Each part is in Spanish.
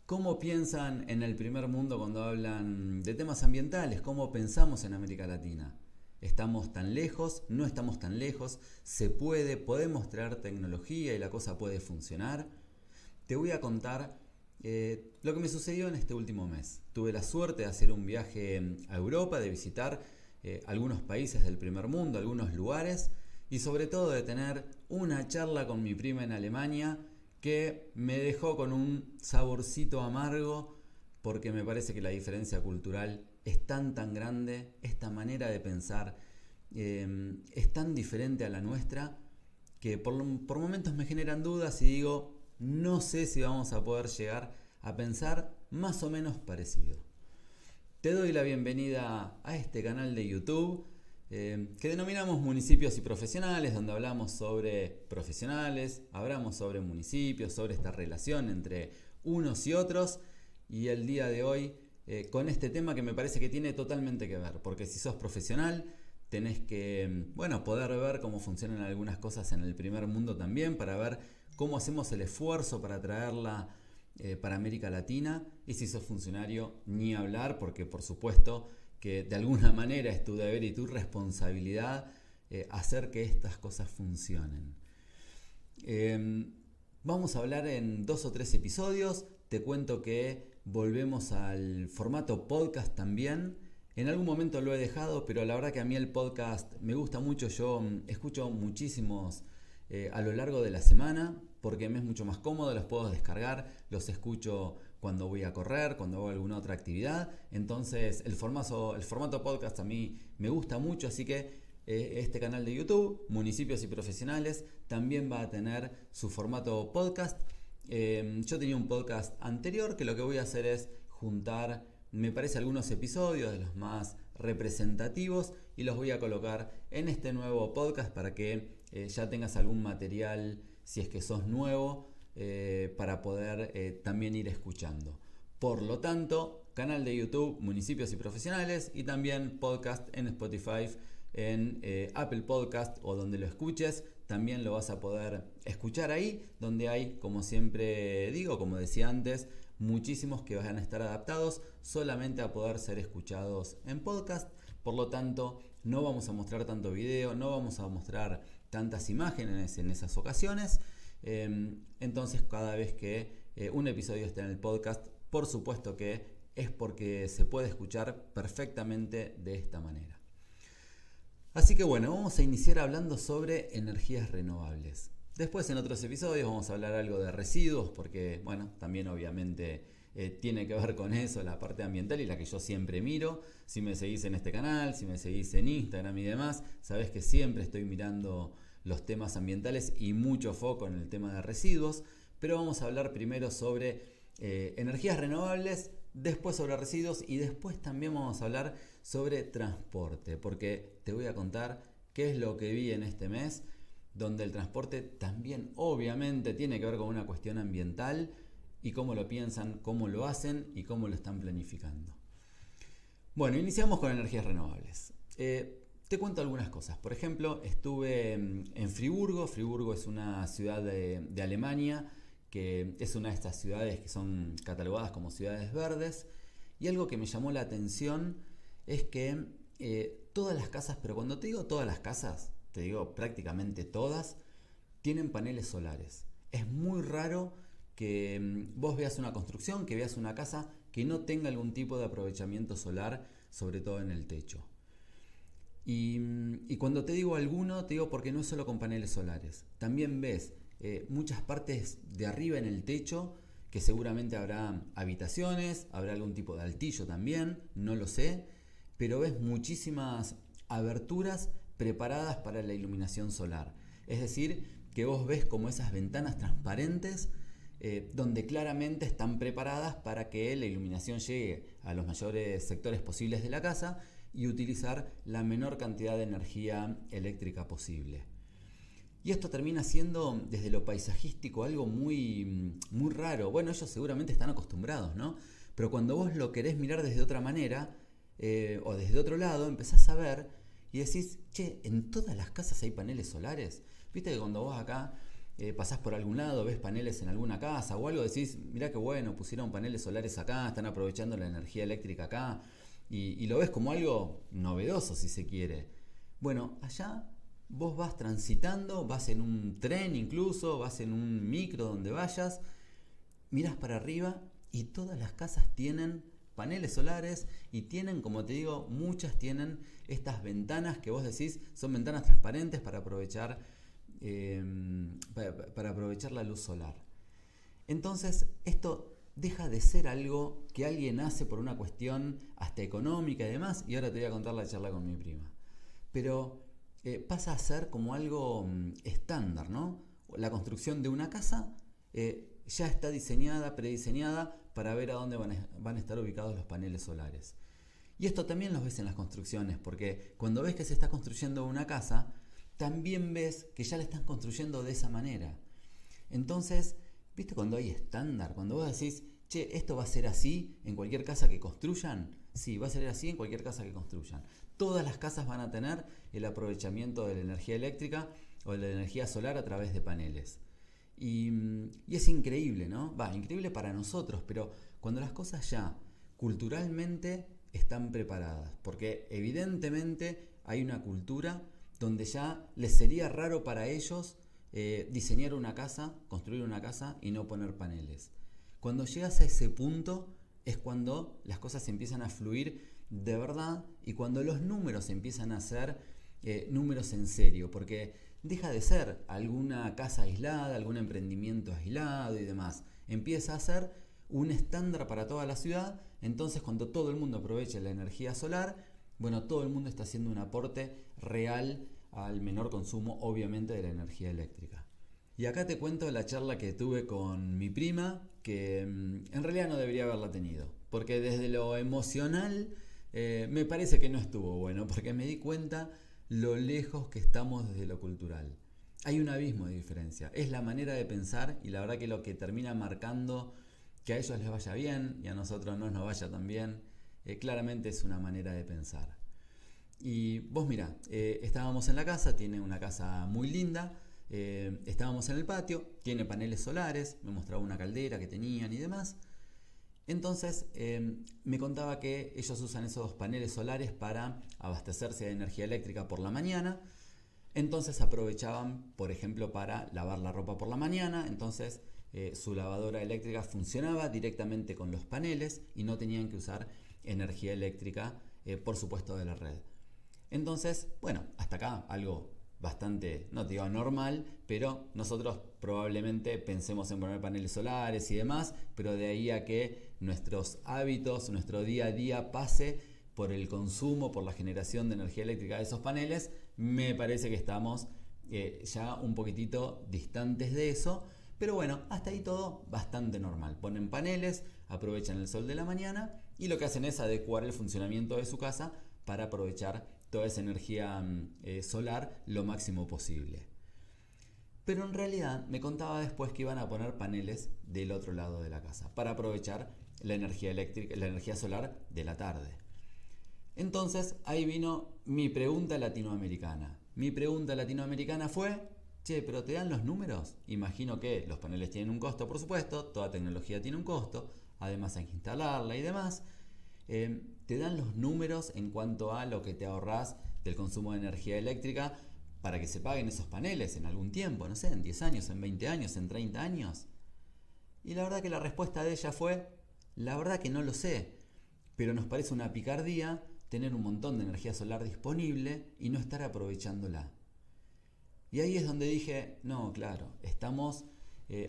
¿Cómo piensan en el primer mundo cuando hablan de temas ambientales? ¿Cómo pensamos en América Latina? ¿Estamos tan lejos? ¿No estamos tan lejos? ¿Se puede? ¿Podemos traer tecnología y la cosa puede funcionar? Te voy a contar lo que me sucedió en este último mes. Tuve la suerte de hacer un viaje a Europa, de visitar algunos países del primer mundo, algunos lugares, y sobre todo de tener una charla con mi prima en Alemania que me dejó con un saborcito amargo, porque me parece que la diferencia cultural es tan grande, esta manera de pensar es tan diferente a la nuestra, que por momentos me generan dudas y digo, no sé si vamos a poder llegar a pensar más o menos parecido. Te doy la bienvenida a este canal de YouTube que denominamos Municipios y Profesionales, donde hablamos sobre profesionales, hablamos sobre municipios, sobre esta relación entre unos y otros, y el día de hoy con este tema que me parece que tiene totalmente que ver, porque si sos profesional tenés que poder ver cómo funcionan algunas cosas en el primer mundo también, para ver cómo hacemos el esfuerzo para traerla para América Latina, y si sos funcionario ni hablar, porque por supuesto que de alguna manera es tu deber y tu responsabilidad hacer que estas cosas funcionen. Vamos a hablar en 2 o 3 episodios. Te cuento que volvemos al formato podcast también. En algún momento lo he dejado, pero la verdad que a mí el podcast me gusta mucho. Yo escucho muchísimos a lo largo de la semana, porque me es mucho más cómodo, los puedo descargar, los escucho cuando voy a correr, cuando hago alguna otra actividad. Entonces el formato podcast a mí me gusta mucho, así que este canal de YouTube, Municipios y Profesionales, también va a tener su formato podcast. Yo tenía un podcast anterior que lo que voy a hacer es juntar, me parece, algunos episodios de los más representativos y los voy a colocar en este nuevo podcast para que ya tengas algún material, si es que sos nuevo, para poder también ir escuchando. Por lo tanto, canal de YouTube Municipios y Profesionales, y también podcast en Spotify, en Apple Podcast o donde lo escuches. También lo vas a poder escuchar ahí, donde hay, como siempre digo, como decía antes, muchísimos que van a estar adaptados solamente a poder ser escuchados en podcast. Por lo tanto, no vamos a mostrar tanto video, no vamos a mostrar tantas imágenes en esas ocasiones. Entonces, cada vez que un episodio esté en el podcast, por supuesto que es porque se puede escuchar perfectamente de esta manera. Así que vamos a iniciar hablando sobre energías renovables. Después, en otros episodios, vamos a hablar algo de residuos, porque también obviamente tiene que ver con eso, la parte ambiental, y la que yo siempre miro. Si me seguís en este canal, si me seguís en Instagram y demás, sabés que siempre estoy mirando los temas ambientales y mucho foco en el tema de residuos. Pero vamos a hablar primero sobre energías renovables, después sobre residuos, y después también vamos a hablar sobre transporte, porque te voy a contar qué es lo que vi en este mes, donde el transporte también obviamente tiene que ver con una cuestión ambiental, y cómo lo piensan, cómo lo hacen y cómo lo están planificando. Iniciamos con energías renovables. Te cuento algunas cosas. Por ejemplo, estuve en Friburgo. Friburgo es una ciudad de Alemania, que es una de estas ciudades que son catalogadas como ciudades verdes. Y algo que me llamó la atención es que todas las casas, pero cuando te digo todas las casas, te digo prácticamente todas, tienen paneles solares. Es muy raro que vos veas una construcción, que veas una casa que no tenga algún tipo de aprovechamiento solar, sobre todo en el techo. Y cuando te digo alguno, te digo porque no es solo con paneles solares. También ves muchas partes de arriba en el techo, que seguramente habrá habitaciones, habrá algún tipo de altillo también, no lo sé, pero ves muchísimas aberturas preparadas para la iluminación solar. Es decir, que vos ves como esas ventanas transparentes donde claramente están preparadas para que la iluminación llegue a los mayores sectores posibles de la casa y utilizar la menor cantidad de energía eléctrica posible. Y esto termina siendo, desde lo paisajístico, algo muy raro. Ellos seguramente están acostumbrados, ¿no? Pero cuando vos lo querés mirar desde otra manera, o desde otro lado, empezás a ver y decís, che, ¿en todas las casas hay paneles solares? Viste que cuando vos acá pasás por algún lado, ves paneles en alguna casa o algo, decís, mirá qué bueno, pusieron paneles solares acá, están aprovechando la energía eléctrica acá, y lo ves como algo novedoso si se quiere. Bueno, allá vos vas transitando, vas en un tren incluso, vas en un micro donde vayas, mirás para arriba y todas las casas tienen paneles solares y tienen, como te digo, muchas tienen estas ventanas que vos decís son ventanas transparentes para aprovechar la luz solar. Entonces, esto deja de ser algo que alguien hace por una cuestión hasta económica y demás, y ahora te voy a contar la charla con mi prima. Pero pasa a ser como algo estándar, ¿no? La construcción de una casa ya está diseñada, prediseñada para ver a dónde van a estar ubicados los paneles solares. Y esto también lo ves en las construcciones, porque cuando ves que se está construyendo una casa, también ves que ya la están construyendo de esa manera. Entonces, ¿viste cuando hay estándar? Cuando vos decís, che, esto va a ser así en cualquier casa que construyan. Sí, va a ser así en cualquier casa que construyan. Todas las casas van a tener el aprovechamiento de la energía eléctrica o de la energía solar a través de paneles. Y es increíble, ¿no? Increíble para nosotros, pero cuando las cosas ya culturalmente están preparadas, porque evidentemente hay una cultura donde ya les sería raro para ellos diseñar una casa, construir una casa y no poner paneles. Cuando llegas a ese punto es cuando las cosas empiezan a fluir de verdad y cuando los números empiezan a ser números en serio, porque deja de ser alguna casa aislada, algún emprendimiento aislado y demás. Empieza a ser un estándar para toda la ciudad. Entonces, cuando todo el mundo aproveche la energía solar, bueno, todo el mundo está haciendo un aporte real al menor consumo, obviamente, de la energía eléctrica. Y acá te cuento la charla que tuve con mi prima, que en realidad no debería haberla tenido, porque desde lo emocional me parece que no estuvo bueno, porque me di cuenta lo lejos que estamos desde lo cultural. Hay un abismo de diferencia, es la manera de pensar y la verdad que lo que termina marcando que a ellos les vaya bien y a nosotros no nos vaya tan bien, claramente es una manera de pensar. Y vos mirá, estábamos en la casa, tiene una casa muy linda, estábamos en el patio, tiene paneles solares, me mostraba una caldera que tenían y demás. Entonces me contaba que ellos usan esos paneles solares para abastecerse de energía eléctrica por la mañana. Entonces aprovechaban, por ejemplo, para lavar la ropa por la mañana. Entonces su lavadora eléctrica funcionaba directamente con los paneles y no tenían que usar energía eléctrica, por supuesto, de la red. Entonces, bueno, hasta acá algo bastante, no te digo normal, pero nosotros probablemente pensemos en poner paneles solares y demás, pero de ahí a que nuestros hábitos, nuestro día a día pase por el consumo, por la generación de energía eléctrica de esos paneles, me parece que estamos ya un poquitito distantes de eso, pero bueno, hasta ahí todo bastante normal. Ponen paneles, aprovechan el sol de la mañana y lo que hacen es adecuar el funcionamiento de su casa para aprovechar toda esa energía solar lo máximo posible. Pero en realidad me contaba después que iban a poner paneles del otro lado de la casa para aprovechar la energía eléctrica, la energía solar de la tarde. Entonces ahí vino mi pregunta latinoamericana. Mi pregunta latinoamericana fue, che, ¿pero te dan los números? Imagino que los paneles tienen un costo, por supuesto, toda tecnología tiene un costo, además hay que instalarla y demás. Te dan los números en cuanto a lo que te ahorrás del consumo de energía eléctrica para que se paguen esos paneles en algún tiempo, no sé, en 10 años, en 20 años, en 30 años. Y la verdad que la respuesta de ella fue, la verdad que no lo sé, pero nos parece una picardía tener un montón de energía solar disponible y no estar aprovechándola. Y ahí es donde dije, no, claro, estamos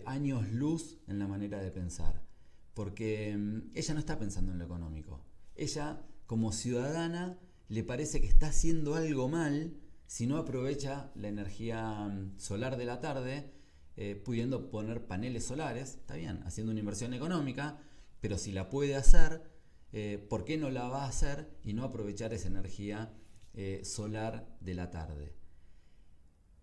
años luz en la manera de pensar, porque ella no está pensando en lo económico. Ella, como ciudadana, le parece que está haciendo algo mal si no aprovecha la energía solar de la tarde, pudiendo poner paneles solares, está bien, haciendo una inversión económica, pero si la puede hacer, ¿por qué no la va a hacer y no aprovechar esa energía solar de la tarde?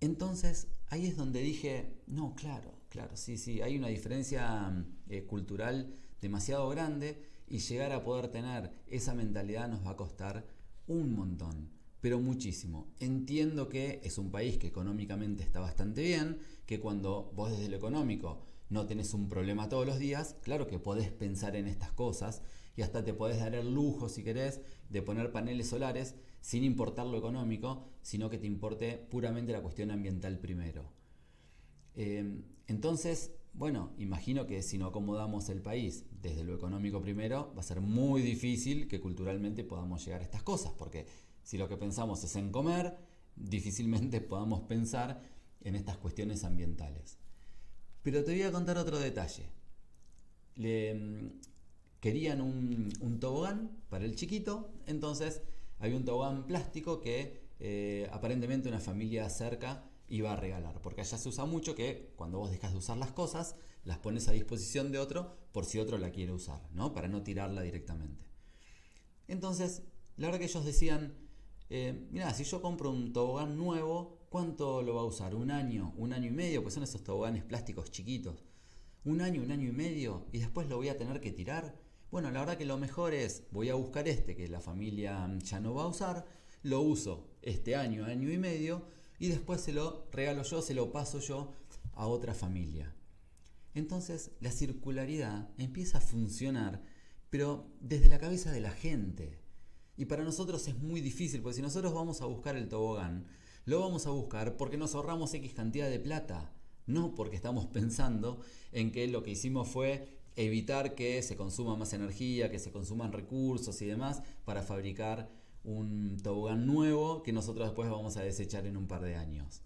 Entonces, ahí es donde dije, no, claro, sí, hay una diferencia cultural demasiado grande y llegar a poder tener esa mentalidad nos va a costar un montón. pero muchísimo. Entiendo que es un país que económicamente está bastante bien, que cuando vos desde lo económico no tenés un problema todos los días, claro que podés pensar en estas cosas y hasta te podés dar el lujo, si querés, de poner paneles solares sin importar lo económico, sino que te importe puramente la cuestión ambiental primero. Entonces, bueno, imagino que si no acomodamos el país desde lo económico primero, va a ser muy difícil que culturalmente podamos llegar a estas cosas, porque si lo que pensamos es en comer, difícilmente podamos pensar en estas cuestiones ambientales. Pero te voy a contar otro detalle. Querían un tobogán para el chiquito, entonces había un tobogán plástico que aparentemente una familia cerca iba a regalar, porque allá se usa mucho que cuando vos dejas de usar las cosas, las pones a disposición de otro por si otro la quiere usar, ¿no? Para no tirarla directamente. Entonces, la verdad que ellos decían, mira, si yo compro un tobogán nuevo, ¿cuánto lo va a usar? ¿Un año y medio? Pues son esos toboganes plásticos chiquitos. Un año y medio, y después lo voy a tener que tirar. Bueno, la verdad que lo mejor es, voy a buscar este que la familia ya no va a usar, lo uso este año y medio, y después se lo regalo yo, se lo paso yo a otra familia. Entonces la circularidad empieza a funcionar, pero desde la cabeza de la gente. Y para nosotros es muy difícil, porque si nosotros vamos a buscar el tobogán, lo vamos a buscar porque nos ahorramos X cantidad de plata, no porque estamos pensando en que lo que hicimos fue evitar que se consuma más energía, que se consuman recursos y demás para fabricar un tobogán nuevo que nosotros después vamos a desechar en un par de años.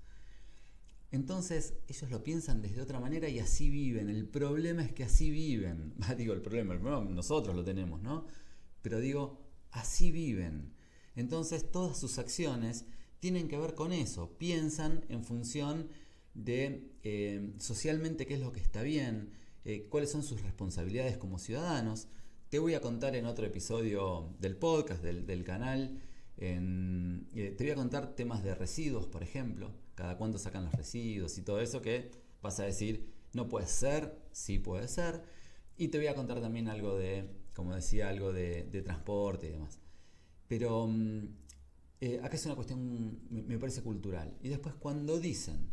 Entonces ellos lo piensan desde otra manera y así viven. El problema es que así viven. El problema nosotros lo tenemos, ¿no? Pero digo, así viven. Entonces todas sus acciones tienen que ver con eso. Piensan en función de socialmente qué es lo que está bien, cuáles son sus responsabilidades como ciudadanos. Te voy a contar en otro episodio del podcast, del canal, te voy a contar temas de residuos, por ejemplo, cada cuánto sacan los residuos y todo eso que vas a decir, no puede ser, sí puede ser. Y te voy a contar también algo como decía, algo de transporte y demás. Pero acá es una cuestión, me parece cultural. Y después cuando dicen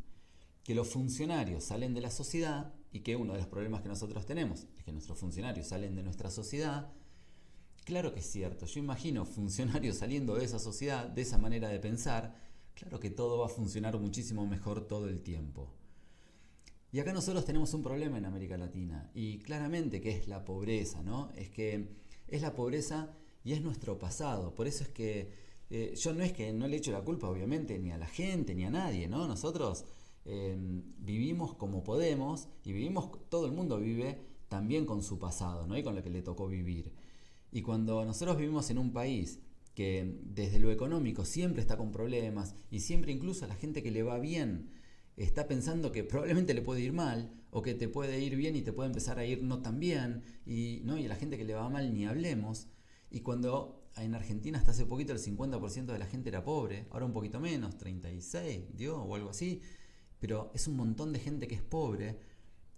que los funcionarios salen de la sociedad y que uno de los problemas que nosotros tenemos es que nuestros funcionarios salen de nuestra sociedad, claro que es cierto. Yo imagino funcionarios saliendo de esa sociedad, de esa manera de pensar, claro que todo va a funcionar muchísimo mejor todo el tiempo. Y acá nosotros tenemos un problema en América Latina y claramente que es la pobreza, ¿no? Es que es la pobreza y es nuestro pasado. Por eso es que yo no es que no le echo la culpa obviamente ni a la gente ni a nadie, ¿no? Nosotros vivimos como podemos y todo el mundo vive también con su pasado, ¿no? Y con lo que le tocó vivir. Y cuando nosotros vivimos en un país que desde lo económico siempre está con problemas y siempre incluso a la gente que le va bien está pensando que probablemente le puede ir mal o que te puede ir bien y te puede empezar a ir no tan bien y a la gente que le va mal ni hablemos. Y cuando en Argentina hasta hace poquito el 50% de la gente era pobre, ahora un poquito menos, 36, o algo así, pero es un montón de gente que es pobre.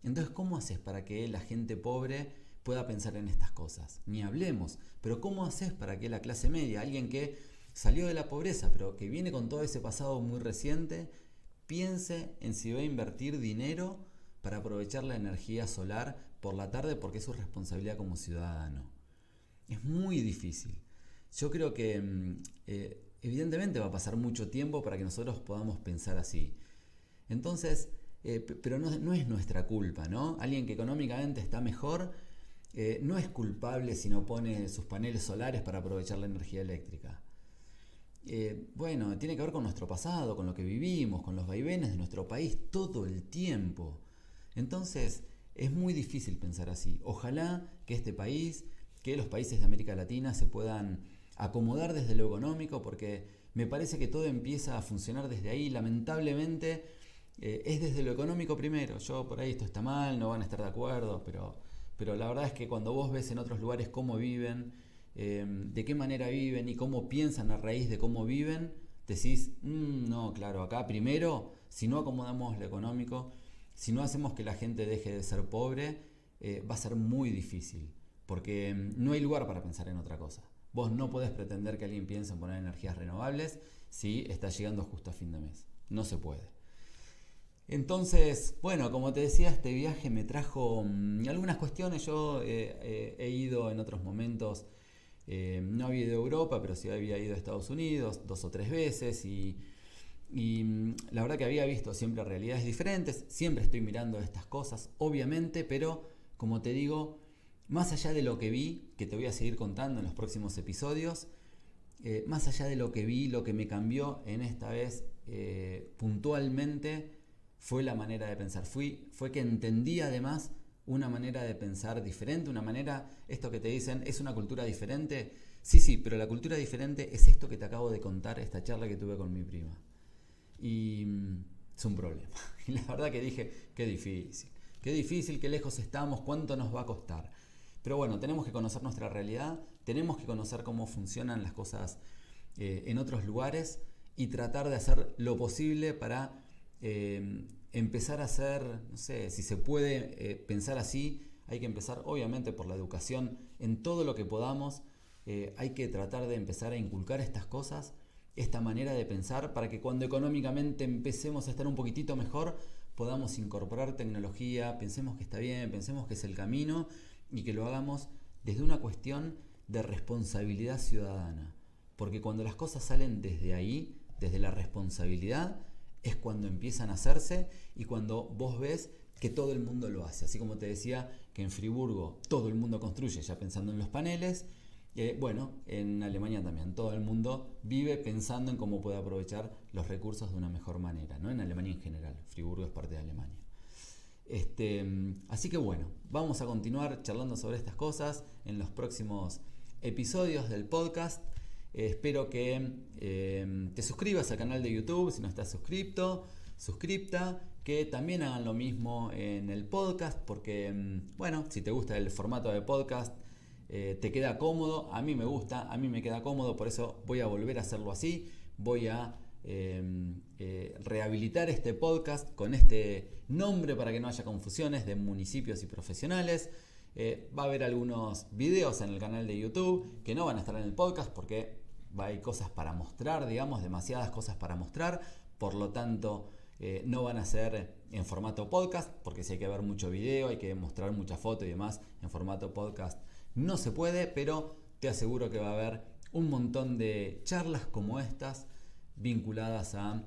Entonces, ¿cómo haces para que la gente pobre pueda pensar en estas cosas? Ni hablemos, pero ¿cómo haces para que la clase media, alguien que salió de la pobreza, pero que viene con todo ese pasado muy reciente, piense en si va a invertir dinero para aprovechar la energía solar por la tarde porque es su responsabilidad como ciudadano? Es muy difícil. Yo creo que evidentemente va a pasar mucho tiempo para que nosotros podamos pensar así. Entonces, pero no es nuestra culpa, ¿no? Alguien que económicamente está mejor no es culpable si no pone sus paneles solares para aprovechar la energía eléctrica. Bueno, tiene que ver con nuestro pasado, con lo que vivimos, con los vaivenes de nuestro país todo el tiempo. Entonces, es muy difícil pensar así. Ojalá que este país, que los países de América Latina se puedan acomodar desde lo económico, porque me parece que todo empieza a funcionar desde ahí. Lamentablemente, es desde lo económico primero. Yo por ahí esto está mal, no van a estar de acuerdo, pero la verdad es que cuando vos ves en otros lugares cómo viven, de qué manera viven y cómo piensan a raíz de cómo viven, decís, no, claro, acá primero, si no acomodamos lo económico, si no hacemos que la gente deje de ser pobre, va a ser muy difícil, porque no hay lugar para pensar en otra cosa. Vos no podés pretender que alguien piense en poner energías renovables si está llegando justo a fin de mes. No se puede. Entonces, bueno, como te decía, este viaje me trajo algunas cuestiones. Yo he ido en otros momentos, no había ido a Europa, pero sí había ido a Estados Unidos 2 o 3 veces y la verdad que había visto siempre realidades diferentes. Siempre estoy mirando estas cosas, obviamente, pero como te digo, más allá de lo que vi, que te voy a seguir contando en los próximos episodios, más allá de lo que vi, lo que me cambió en esta vez puntualmente fue la manera de pensar. Fue que entendí además una manera de pensar diferente, una manera, esto que te dicen, ¿es una cultura diferente? Sí, pero la cultura diferente es esto que te acabo de contar, esta charla que tuve con mi prima. Y es un problema. Y la verdad que dije, qué difícil, qué lejos estamos, cuánto nos va a costar. Pero bueno, tenemos que conocer nuestra realidad, tenemos que conocer cómo funcionan las cosas en otros lugares y tratar de hacer lo posible para empezar a hacer, no sé, si se puede pensar así, hay que empezar obviamente por la educación en todo lo que podamos, hay que tratar de empezar a inculcar estas cosas, esta manera de pensar, para que cuando económicamente empecemos a estar un poquitito mejor, podamos incorporar tecnología, pensemos que está bien, pensemos que es el camino y que lo hagamos desde una cuestión de responsabilidad ciudadana. Porque cuando las cosas salen desde ahí, desde la responsabilidad, es cuando empiezan a hacerse y cuando vos ves que todo el mundo lo hace. Así como te decía que en Friburgo todo el mundo construye ya pensando en los paneles, bueno, en Alemania también todo el mundo vive pensando en cómo puede aprovechar los recursos de una mejor manera, ¿no? En Alemania en general, Friburgo es parte de Alemania. Así que bueno, vamos a continuar charlando sobre estas cosas en los próximos episodios del podcast. Espero que te suscribas al canal de YouTube si no estás suscripta, que también hagan lo mismo en el podcast, porque bueno, si te gusta el formato de podcast, te queda cómodo, a mí me gusta, a mí me queda cómodo, por eso voy a volver a hacerlo así, voy a rehabilitar este podcast con este nombre para que no haya confusiones de municipios y profesionales. Va a haber algunos videos en el canal de YouTube que no van a estar en el podcast porque hay cosas para mostrar, digamos, demasiadas cosas para mostrar, por lo tanto no van a ser en formato podcast, porque si hay que ver mucho video, hay que mostrar mucha foto y demás, en formato podcast no se puede, pero te aseguro que va a haber un montón de charlas como estas vinculadas a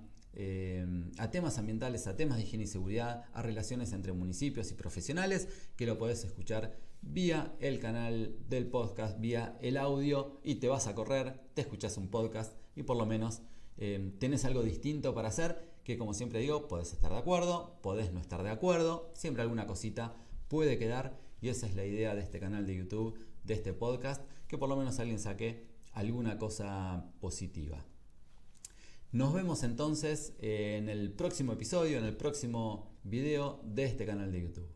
temas ambientales, a temas de higiene y seguridad, a relaciones entre municipios y profesionales, que lo podés escuchar vía el canal del podcast, vía el audio, y te vas a correr, te escuchás un podcast y por lo menos tenés algo distinto para hacer, que como siempre digo, podés estar de acuerdo, podés no estar de acuerdo, siempre alguna cosita puede quedar, y esa es la idea de este canal de YouTube, de este podcast, que por lo menos alguien saque alguna cosa positiva. Nos vemos entonces en el próximo episodio, en el próximo video de este canal de YouTube.